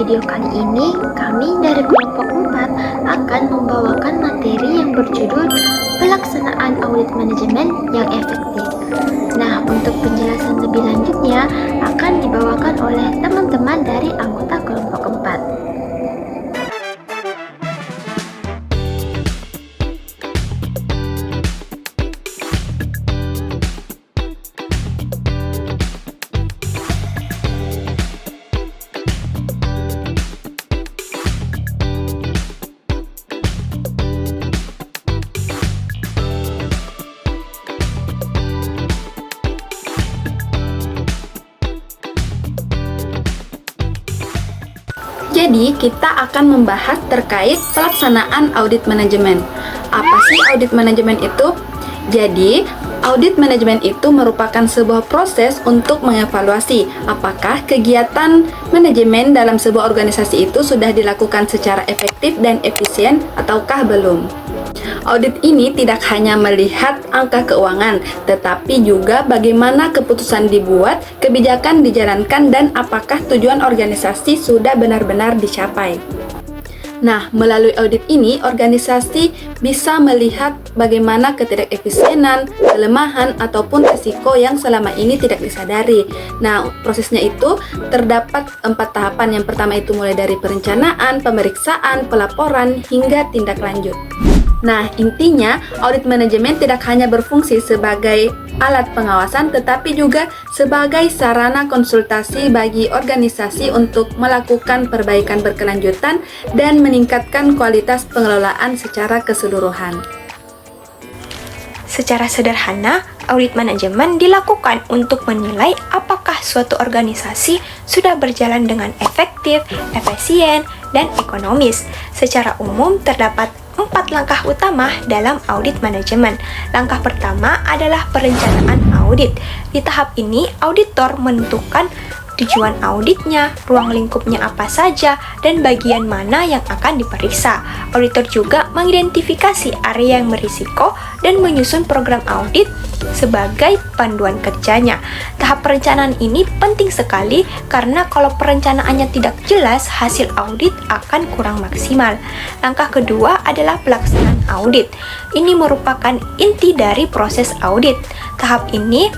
video kali ini, kami dari kelompok 4 akan membawakan materi yang berjudul pelaksanaan audit manajemen yang efektif. Nah, untuk penjelasan lebih lanjutnya akan dibawakan oleh teman-teman dari anggota kelompok 4. Jadi, kita akan membahas terkait pelaksanaan audit manajemen. Apa sih audit manajemen itu? Jadi, audit manajemen itu merupakan sebuah proses untuk mengevaluasi apakah kegiatan manajemen dalam sebuah organisasi itu sudah dilakukan secara efektif dan efisien ataukah belum. Audit ini tidak hanya melihat angka keuangan, tetapi juga bagaimana keputusan dibuat, kebijakan dijalankan, dan apakah tujuan organisasi sudah benar-benar dicapai. Nah, melalui audit ini, organisasi bisa melihat bagaimana ketidakefisienan, kelemahan, ataupun risiko yang selama ini tidak disadari. Nah, prosesnya itu terdapat 4 tahapan. Yang pertama itu mulai dari perencanaan, pemeriksaan, pelaporan, hingga tindak lanjut. Nah, intinya audit manajemen tidak hanya berfungsi sebagai alat pengawasan, tetapi juga sebagai sarana konsultasi bagi organisasi untuk melakukan perbaikan berkelanjutan dan meningkatkan kualitas pengelolaan secara keseluruhan. Secara sederhana, audit manajemen dilakukan untuk menilai apakah suatu organisasi sudah berjalan dengan efektif, efisien, dan ekonomis. Secara umum terdapat 4 langkah utama dalam audit manajemen. Langkah pertama adalah perencanaan audit. Di tahap ini, auditor menentukan tujuan auditnya, ruang lingkupnya apa saja, dan bagian mana yang akan diperiksa. Auditor juga mengidentifikasi area yang berisiko dan menyusun program audit sebagai panduan kerjanya. Tahap perencanaan ini penting sekali karena kalau perencanaannya tidak jelas, hasil audit akan kurang maksimal. Langkah kedua adalah pelaksanaan audit. Ini merupakan inti dari proses audit. Tahap ini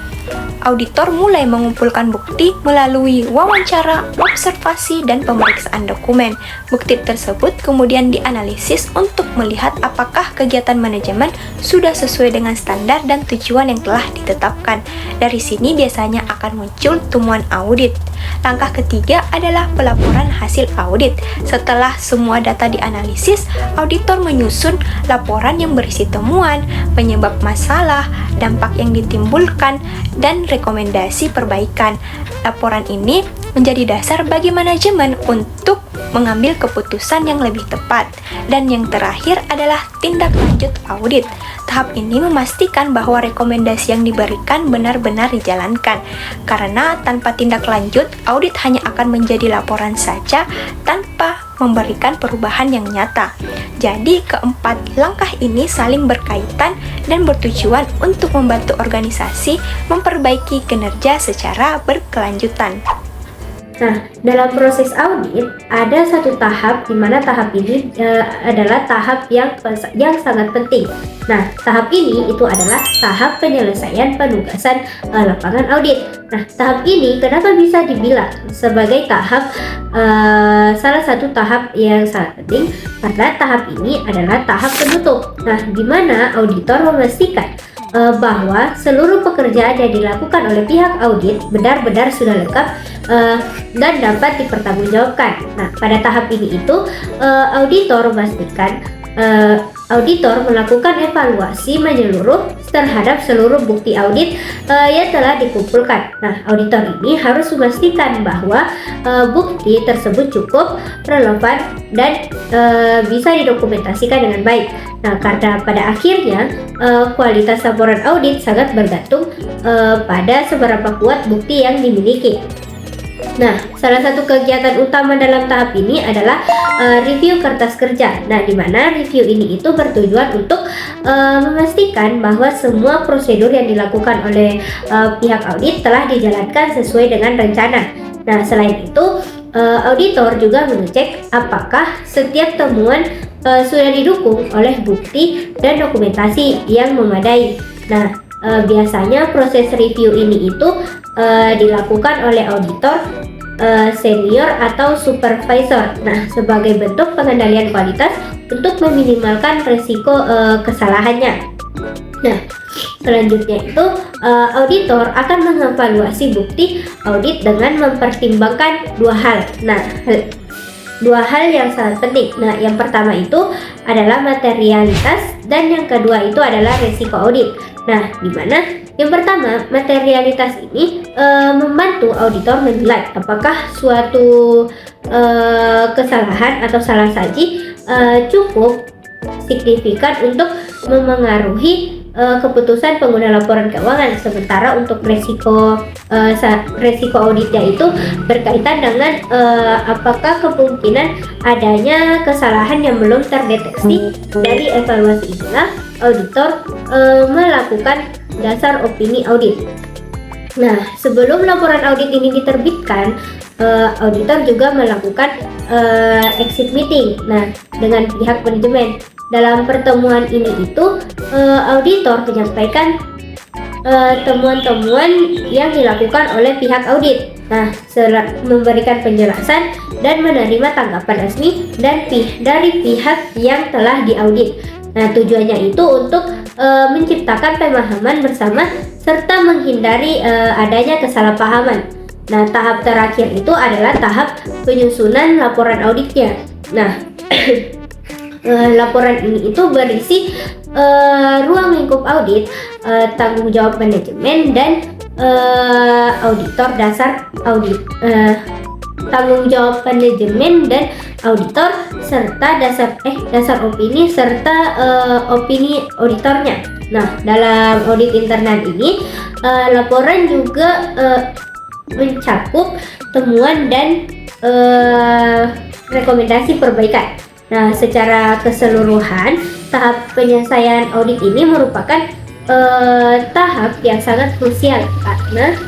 auditor mulai mengumpulkan bukti melalui wawancara, observasi, dan pemeriksaan dokumen. Bukti tersebut kemudian dianalisis untuk melihat apakah kegiatan manajemen sudah sesuai dengan standar dan tujuan yang telah ditetapkan. Dari sini biasanya akan muncul temuan audit. Langkah ketiga adalah pelaporan hasil audit. Setelah semua data dianalisis, auditor menyusun laporan yang berisi temuan, penyebab masalah, dampak yang ditimbulkan, dan rekomendasi perbaikan. Laporan ini menjadi dasar bagi manajemen untuk mengambil keputusan yang lebih tepat. Dan yang terakhir adalah tindak lanjut audit. Tahap ini memastikan bahwa rekomendasi yang diberikan benar-benar dijalankan. Karena tanpa tindak lanjut, audit hanya akan menjadi laporan saja tanpa memberikan perubahan yang nyata. Jadi, keempat langkah ini saling berkaitan dan bertujuan untuk membantu organisasi memperbaiki kinerja secara berkelanjutan. Nah, dalam proses audit ada satu tahap di mana tahap ini adalah tahap yang sangat penting. Nah, tahap ini itu adalah tahap penyelesaian penugasan lapangan audit. Nah, tahap ini kenapa bisa dibilang sebagai tahap salah satu tahap yang sangat penting? Karena tahap ini adalah tahap penutup. Nah, di mana auditor memastikan bahwa seluruh pekerjaan yang dilakukan oleh pihak audit benar-benar sudah lengkap dan dapat dipertanggungjawabkan. Nah, pada tahap ini itu auditor memastikan auditor melakukan evaluasi menyeluruh terhadap seluruh bukti audit yang telah dikumpulkan. Nah, auditor ini harus memastikan bahwa bukti tersebut cukup relevan dan bisa didokumentasikan dengan baik. Nah, karena pada akhirnya kualitas laporan audit sangat bergantung pada seberapa kuat bukti yang dimiliki. Nah, salah satu kegiatan utama dalam tahap ini adalah review kertas kerja. Nah, di mana review ini itu bertujuan untuk memastikan bahwa semua prosedur yang dilakukan oleh pihak audit telah dijalankan sesuai dengan rencana. Nah, selain itu auditor juga mengecek apakah setiap temuan sudah didukung oleh bukti dan dokumentasi yang memadai. Nah, biasanya proses review ini itu dilakukan oleh auditor senior atau supervisor. Nah, sebagai bentuk pengendalian kualitas untuk meminimalkan risiko kesalahannya. Nah, selanjutnya itu auditor akan mengevaluasi bukti audit dengan mempertimbangkan dua hal. Nah, dua hal yang sangat penting. Nah, yang pertama itu adalah materialitas dan yang kedua itu adalah resiko audit. Nah, di mana yang pertama, materialitas ini membantu auditor menilai apakah suatu kesalahan atau salah saji cukup signifikan untuk memengaruhi keputusan pengguna laporan keuangan. Sementara untuk resiko auditnya itu berkaitan dengan apakah kemungkinan adanya kesalahan yang belum terdeteksi. Dari evaluasi inilah auditor melakukan dasar opini audit. Nah, sebelum laporan audit ini diterbitkan, auditor juga melakukan exit meeting. Nah, dengan pihak manajemen. Dalam pertemuan ini itu auditor menyampaikan temuan-temuan yang dilakukan oleh pihak audit. Nah, memberikan penjelasan dan menerima tanggapan resmi dari pihak yang telah diaudit. Nah, tujuannya itu untuk menciptakan pemahaman bersama serta menghindari adanya kesalahpahaman. Nah, tahap terakhir itu adalah tahap penyusunan laporan auditnya. Nah, laporan ini itu berisi ruang lingkup audit, tanggung jawab manajemen dan auditor dasar audit, tanggung jawab manajemen dan auditor serta dasar opini serta opini auditornya. Nah, dalam audit internal ini laporan juga mencakup temuan dan rekomendasi perbaikan. Nah, secara keseluruhan, tahap penyelesaian audit ini merupakan tahap yang sangat krusial karena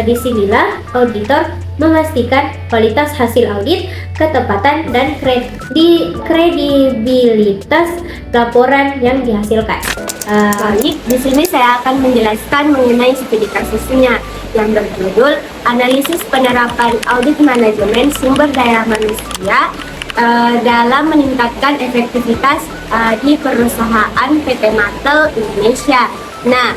disinilah auditor memastikan kualitas hasil audit, ketepatan dan kredibilitas laporan yang dihasilkan. Baik, di sini saya akan menjelaskan mengenai studi kasusnya yang berjudul Analisis Penerapan Audit Manajemen Sumber Daya Manusia dalam meningkatkan efektivitas di perusahaan PT Matel Indonesia. Nah,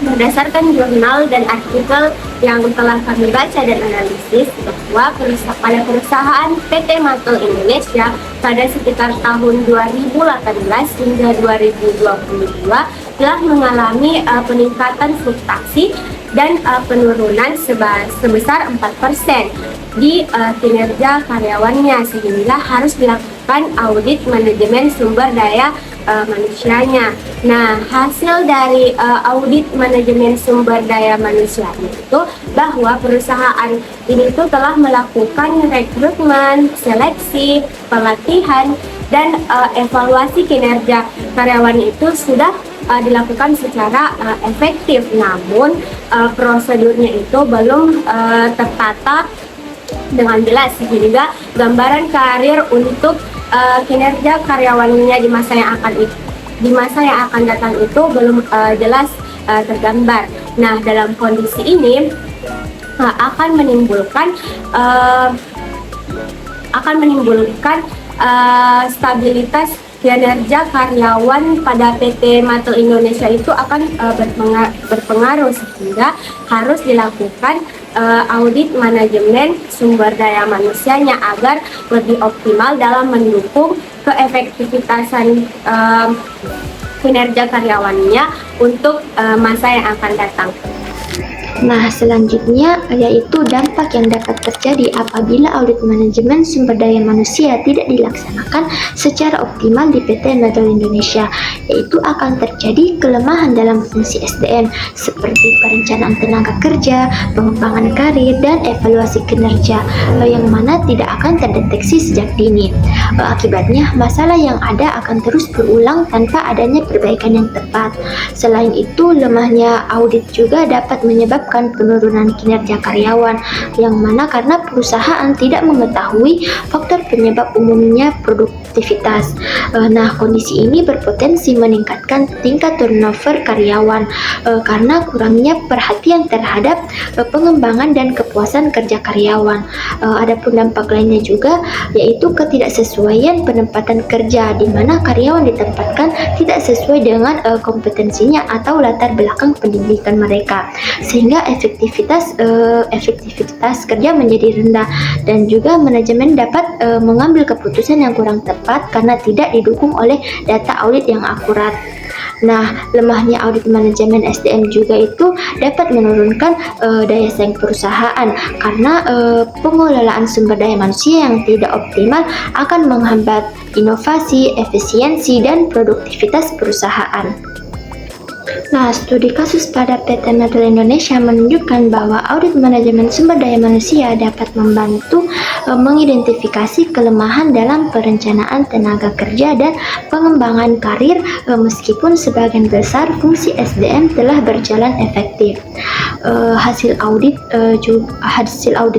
berdasarkan jurnal dan artikel yang telah kami baca dan analisis bahwa pada perusahaan PT Matel Indonesia pada sekitar tahun 2018 hingga 2022 telah mengalami peningkatan fluktuasi dan penurunan sebesar 4% di kinerja karyawannya, sehingga harus dilakukan audit manajemen sumber daya manusianya. Nah, hasil dari audit manajemen sumber daya manusianya itu bahwa perusahaan ini tuh telah melakukan rekrutmen, seleksi, pelatihan, dan evaluasi kinerja karyawan itu sudah dilakukan secara efektif, namun prosedurnya itu belum tertata dengan jelas, sehingga gambaran karir untuk kinerja karyawannya di masa yang akan datang itu belum jelas tergambar. Nah, dalam kondisi ini akan menimbulkan stabilitas kinerja karyawan pada PT Matel Indonesia itu akan berpengaruh, sehingga harus dilakukan audit manajemen sumber daya manusianya agar lebih optimal dalam mendukung keefektivitasan kinerja karyawannya untuk masa yang akan datang. Nah, selanjutnya yaitu dampak yang dapat terjadi apabila audit manajemen sumber daya manusia tidak dilaksanakan secara optimal di PT Matel Indonesia, yaitu akan terjadi kelemahan dalam fungsi SDM seperti perencanaan tenaga kerja, pengembangan karir, dan evaluasi kinerja yang mana tidak akan terdeteksi sejak dini. Akibatnya, masalah yang ada akan terus berulang tanpa adanya perbaikan yang tepat. Selain itu, lemahnya audit juga dapat menyebabkan menyebabkan penurunan kinerja karyawan, yang mana karena perusahaan tidak mengetahui faktor penyebab umumnya produktivitas. Nah, kondisi ini berpotensi meningkatkan tingkat turnover karyawan karena kurangnya perhatian terhadap pengembangan dan kepuasan kerja karyawan. Adapun dampak lainnya juga yaitu ketidaksesuaian penempatan kerja, di mana karyawan ditempatkan tidak sesuai dengan kompetensinya atau latar belakang pendidikan mereka, sehingga efektivitas kerja menjadi rendah, dan juga manajemen dapat mengambil keputusan yang kurang tepat karena tidak didukung oleh data audit yang akurat. Nah, lemahnya audit manajemen SDM juga itu dapat menurunkan daya saing perusahaan karena pengelolaan sumber daya manusia yang tidak optimal akan menghambat inovasi, efisiensi, dan produktivitas perusahaan. Nah, studi kasus pada PT Metal Indonesia menunjukkan bahwa audit manajemen sumber daya manusia dapat membantu mengidentifikasi kelemahan dalam perencanaan tenaga kerja dan pengembangan karir, meskipun sebagian besar fungsi SDM telah berjalan efektif. Hasil audit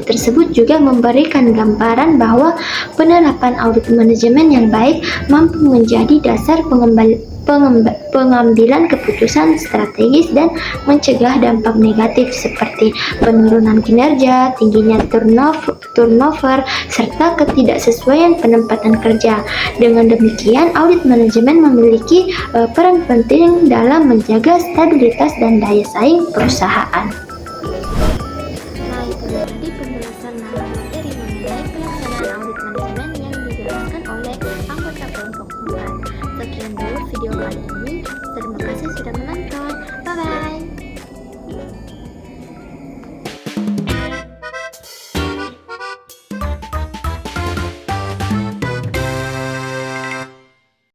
tersebut juga memberikan gambaran bahwa penerapan audit manajemen yang baik mampu menjadi dasar pengambilan keputusan strategis dan mencegah dampak negatif seperti penurunan kinerja, tingginya turnover, serta ketidaksesuaian penempatan kerja. Dengan demikian, audit manajemen memiliki peran penting dalam menjaga stabilitas dan daya saing perusahaan. Nah, itu tadi penjelasan materi mengenai pelaksanaan audit manajemen yang dijelaskan oleh anggota kelompok 4. Sekian dulu video kali ini. Terima kasih sudah menonton.